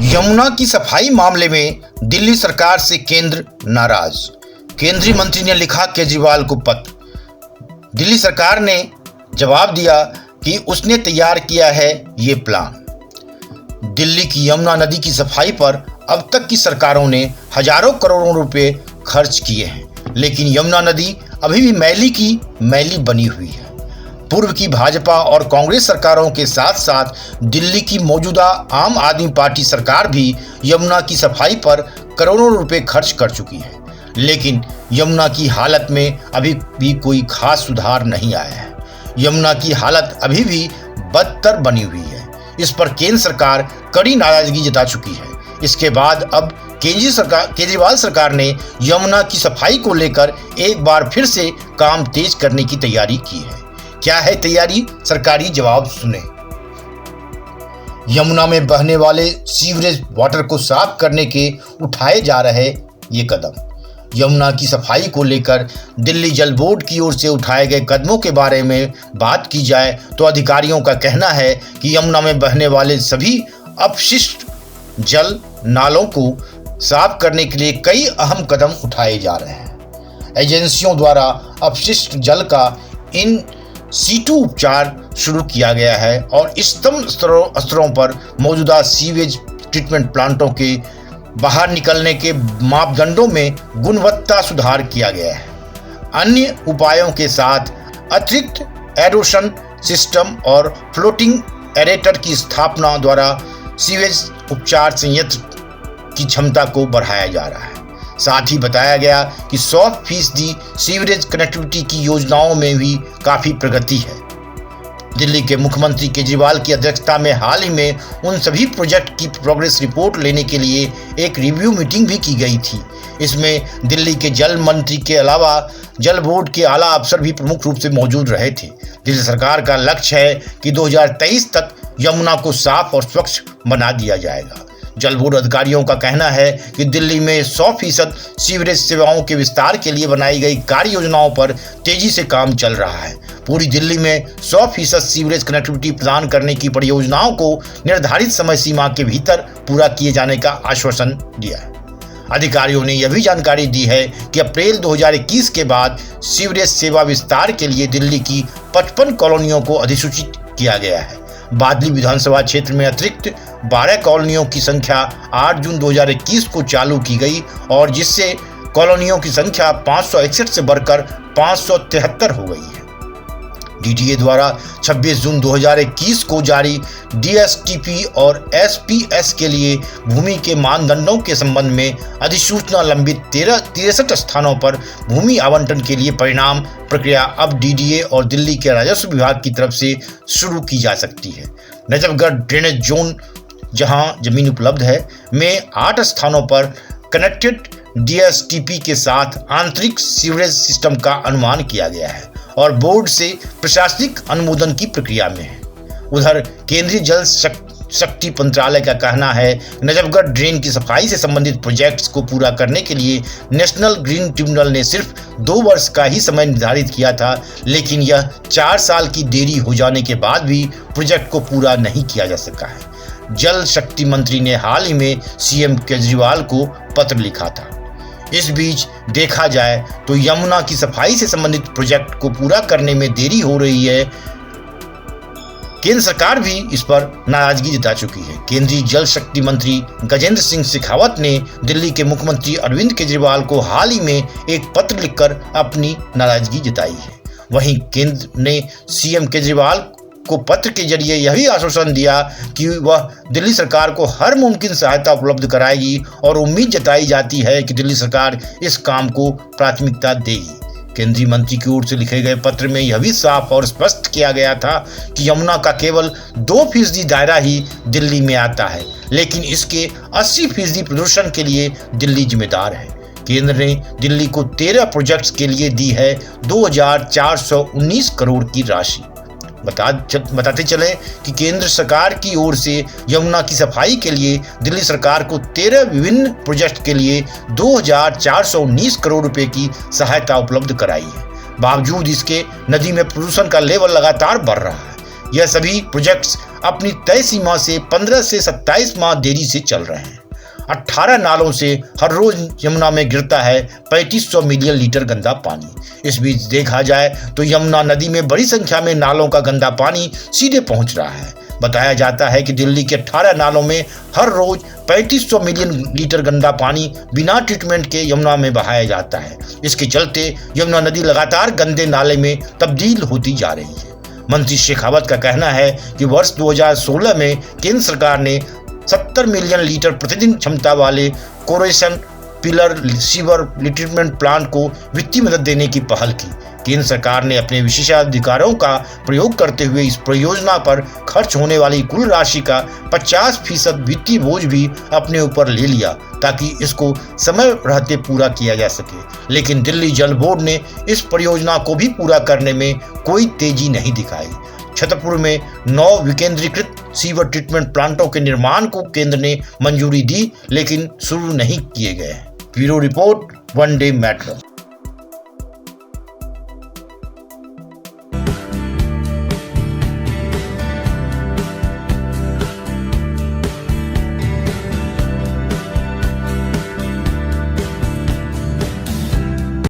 यमुना की सफाई मामले में दिल्ली सरकार से केंद्र नाराज। केंद्रीय मंत्री ने लिखा केजरीवाल को पत्र। दिल्ली सरकार ने जवाब दिया कि उसने तैयार किया है ये प्लान। दिल्ली की यमुना नदी की सफाई पर अब तक की सरकारों ने हजारों करोड़ों रुपए खर्च किए हैं, लेकिन यमुना नदी अभी भी मैली की मैली बनी हुई है। पूर्व की भाजपा और कांग्रेस सरकारों के साथ साथ दिल्ली की मौजूदा आम आदमी पार्टी सरकार भी यमुना की सफाई पर करोड़ों रुपए खर्च कर चुकी है, लेकिन यमुना की हालत में अभी भी कोई खास सुधार नहीं आया है। यमुना की हालत अभी भी बदतर बनी हुई है। इस पर केंद्र सरकार कड़ी नाराजगी जता चुकी है। इसके बाद अब केजरीवाल सरकार ने यमुना की सफाई को लेकर एक बार फिर से काम तेज करने की तैयारी की है। क्या है तैयारी? सरकारी जवाब सुने। यमुना में बहने वाले सीवरेज वाटर को साफ करने के उठाए जा रहे ये कदम। यमुना की सफाई को लेकर दिल्ली जल बोर्ड की ओर से उठाए गए कदमों के बारे में बात की जाए तो अधिकारियों का कहना है कि यमुना में बहने वाले सभी अपशिष्ट जल नालों को साफ करने के लिए कई अहम कदम उठाए जा रहे हैं। एजेंसियों द्वारा अपशिष्ट जल का इन सीटू उपचार शुरू किया गया है और स्तंभ स्तरों पर मौजूदा सीवेज ट्रीटमेंट प्लांटों के बाहर निकलने के मापदंडों में गुणवत्ता सुधार किया गया है। अन्य उपायों के साथ अतिरिक्त एरोशन सिस्टम और फ्लोटिंग एरेटर की स्थापना द्वारा सीवेज उपचार संयंत्र की क्षमता को बढ़ाया जा रहा है। साथ ही बताया गया कि 100% सीवरेज कनेक्टिविटी की योजनाओं में भी काफ़ी प्रगति है। दिल्ली के मुख्यमंत्री केजरीवाल की अध्यक्षता में हाल ही में उन सभी प्रोजेक्ट की प्रोग्रेस रिपोर्ट लेने के लिए एक रिव्यू मीटिंग भी की गई थी। इसमें दिल्ली के जल मंत्री के अलावा जल बोर्ड के आला अफसर भी प्रमुख रूप से मौजूद रहे थे। दिल्ली सरकार का लक्ष्य है कि 2023 तक यमुना को साफ और स्वच्छ बना दिया जाएगा। जल बोर्ड अधिकारियों का कहना है कि दिल्ली में 100% सीवरेज सेवाओं के विस्तार के लिए बनाई गई कार्य योजनाओं पर तेजी से काम चल रहा है। पूरी दिल्ली में 100% सीवरेज कनेक्टिविटी प्रदान करने की परियोजनाओं को निर्धारित समय सीमा के भीतर पूरा किए जाने का आश्वासन दिया है। अधिकारियों ने यह भी जानकारी दी है कि अप्रैल 2021 के बाद सीवरेज सेवा विस्तार के लिए दिल्ली की 55 कॉलोनियों को अधिसूचित किया गया है। बादली विधानसभा क्षेत्र में अतिरिक्त 12 कॉलोनियों की संख्या 8 जून 2021 को चालू की गई और जिससे कॉलोनियों की संख्या 561 से बढ़कर 573 हो गई है। डीडीए द्वारा 26 जून 2021 को जारी डीएसटीपी और एसपीएस के लिए भूमि के मानदंडों के संबंध में अधिसूचना लंबित 63 स्थानों पर भूमि आवंटन के लिए परिणाम प्रक्रिया अब डीडीए और दिल्ली के राजस्व विभाग की तरफ से शुरू की जा सकती है। नजफगढ़ ड्रेनेज जोन, जहां जमीन उपलब्ध है, में 8 स्थानों पर कनेक्टेड डीएसटीपी के साथ आंतरिक सीवरेज सिस्टम का अनुमान किया गया है और बोर्ड से प्रशासनिक अनुमोदन की प्रक्रिया में है। उधर केंद्रीय जल शक्ति मंत्रालय का कहना है नजफगढ़ ड्रेन की सफाई से संबंधित प्रोजेक्ट्स को पूरा करने के लिए नेशनल ग्रीन ट्रिब्यूनल ने सिर्फ 2 वर्ष का ही समय निर्धारित किया था, लेकिन यह 4 साल की देरी हो जाने के बाद भी प्रोजेक्ट को पूरा नहीं किया जा सका है। जल शक्ति मंत्री ने हाल ही में सीएम केजरीवाल को पत्र लिखा था। इस बीच देखा जाए तो यमुना की सफाई से संबंधित प्रोजेक्ट को पूरा करने में देरी हो रही है। केंद्र सरकार भी इस पर नाराजगी जता चुकी है। केंद्रीय जल शक्ति मंत्री गजेंद्र सिंह शेखावत ने दिल्ली के मुख्यमंत्री अरविंद केजरीवाल को हाल ही में एक पत्र लिखकर अपनी नाराजगी जताई है। वहीं केंद्र ने सीएम केजरीवाल को पत्र के जरिए यही आश्वासन दिया कि वह दिल्ली सरकार को हर मुमकिन सहायता उपलब्ध कराएगी और उम्मीद जताई जाती है कि दिल्ली सरकार इस काम को प्राथमिकता देगी। केंद्रीय मंत्री की ओर से लिखे गए पत्र में यह भी साफ और स्पष्ट किया गया था कि यमुना का केवल 2% दायरा ही दिल्ली में आता है, लेकिन इसके 80% प्रदूषण के लिए दिल्ली जिम्मेदार है। केंद्र ने दिल्ली को 13 प्रोजेक्ट्स के लिए दी है 2419 करोड़ की राशि। बताते चले कि केंद्र सरकार की ओर से यमुना की सफाई के लिए दिल्ली सरकार को 13 विभिन्न प्रोजेक्ट के लिए 2419 करोड़ रुपए की सहायता उपलब्ध कराई है। बावजूद इसके नदी में प्रदूषण का लेवल लगातार बढ़ रहा है। यह सभी प्रोजेक्ट्स अपनी तय सीमा से 15 से 27 माह देरी से चल रहे हैं। 18 नालों से हर रोज यमुना में गिरता है 3500 मिलियन लीटर गंदा पानी। इस बीच देखा जाए तो यमुना नदी में बड़ी संख्या में नालों का गंदा पानी सीधे पहुंच रहा है। बताया जाता है कि दिल्ली के 18 नालों में हर रोज 3500 मिलियन लीटर गंदा पानी बिना ट्रीटमेंट के यमुना में बहाया जाता है। इसके चलते यमुना नदी लगातार गंदे नाले में तब्दील होती जा रही है। मंत्री शेखावत का कहना है कि वर्ष 2016 में केंद्र सरकार ने 70 मिलियन लीटर प्रतिदिन क्षमता वाले कोरेशन पिलर सीवर ट्रीटमेंट प्लांट को वित्तीय मदद देने की पहल की। केंद्र सरकार ने अपने विशेषाधिकारों का प्रयोग करते हुए इस परियोजना पर खर्च होने वाली कुल राशि का 50% वित्तीय बोझ भी अपने ऊपर ले लिया ताकि इसको समय रहते पूरा किया जा सके। लेकिन दिल्ली जल बोर्ड ने इस परियोजना को भी पूरा करने में कोई तेजी नहीं दिखाई। छतरपुर में 9 विकेंद्रीकृत सीवर ट्रीटमेंट प्लांटों के निर्माण को केंद्र ने मंजूरी दी, लेकिन शुरू नहीं किए गए। Bureau report, one day matter.